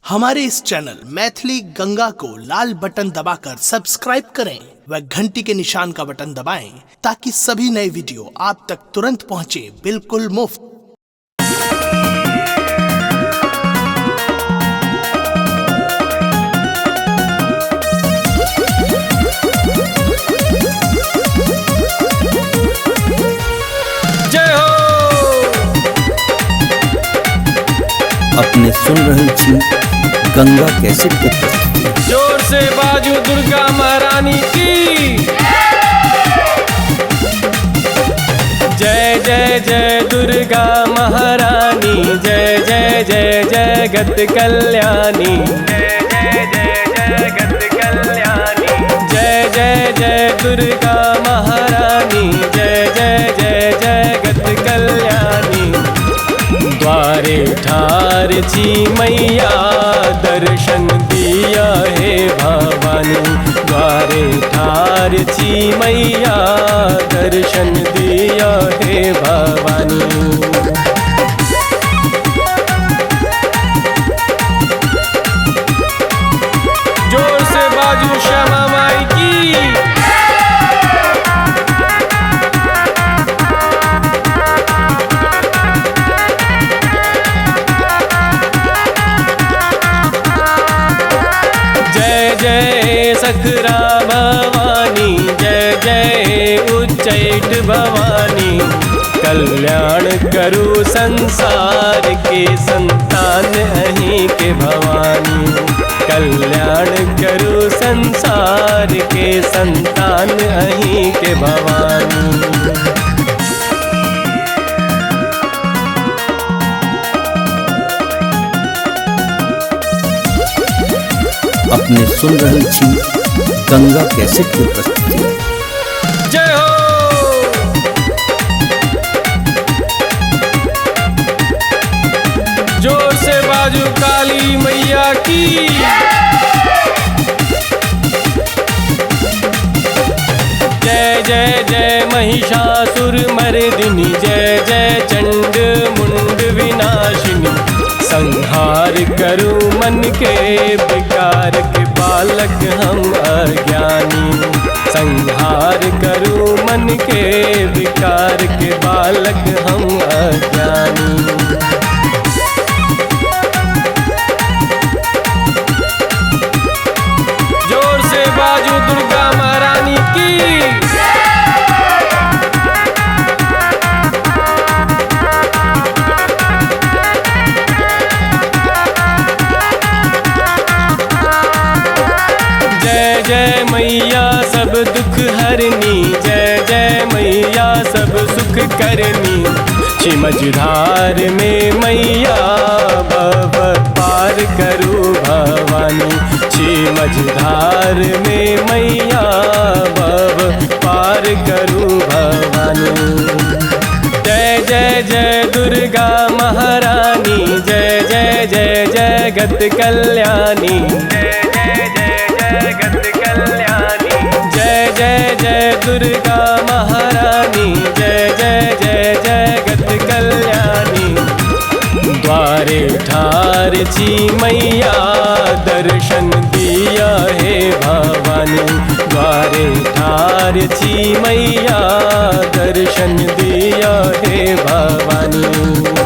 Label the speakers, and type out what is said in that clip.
Speaker 1: हमारे इस चैनल मैथिली गंगा को लाल बटन दबाकर सब्सक्राइब करें व घंटी के निशान का बटन दबाएं ताकि सभी नए वीडियो आप तक तुरंत पहुंचे बिल्कुल मुफ्त।
Speaker 2: जय हो।
Speaker 3: अपने सुन रहे छी गंगा कैसेट के प्रस्तुति।
Speaker 2: जोर से बाजू दुर्गा महारानी की। जय जय जय दुर्गा महारानी, जय जय जय जगत कल्याणी, जय जय जय जगत कल्याणी, जय जय जय दुर्गा महारानी, जय जय जय जगत कल्याणी। द्वारे ठार छी मैया, दर्शन दिया है भवानी। द्वारे ठार छी मैया, दर्शन दिया है भवानी। जोर से बाजू श्यामा माई की। जय जय सखरा भवानी, जय जय उच्चैठ भवानी। कल्याण करू संसार के संतान अहीं के भवानी। कल्याण करू संसार के संतान अहीं के भवानी।
Speaker 3: अपने सुन रहे छी गंगा कैसेट की प्रस्तुति।
Speaker 2: जय हो। जोर से बाजू काली मैया की। जय जय जय महिषासुर मर्दिनी, जय जय चंड मुंड विनाशिनी। संहार करूं मन के विकार के बालक हम अज्ञानी। संहार करूं मन के विकार के बालक हम अज्ञानी। जोर से बाजू दुर्गा महारानी की। जय जय मैया सब दुख हरनी, जय जय मैया सब सुख करनी। छिमझधार में मैया भव पार करू भवानी। छिमझधार में मैया भव पार करू भवानी। जय जय जय दुर्गा महारानी, जय जय जय जगत कल्याणी, जय जय जय जगत कल्याणी। जय जय जय दुर्गा महारानी, जय जय जय जगत कल्याणी। द्वारे ठार छी मैया, दर्शन दिया है भवानी। द्वारे ठार छी मैया, दर्शन दिया है भवानी।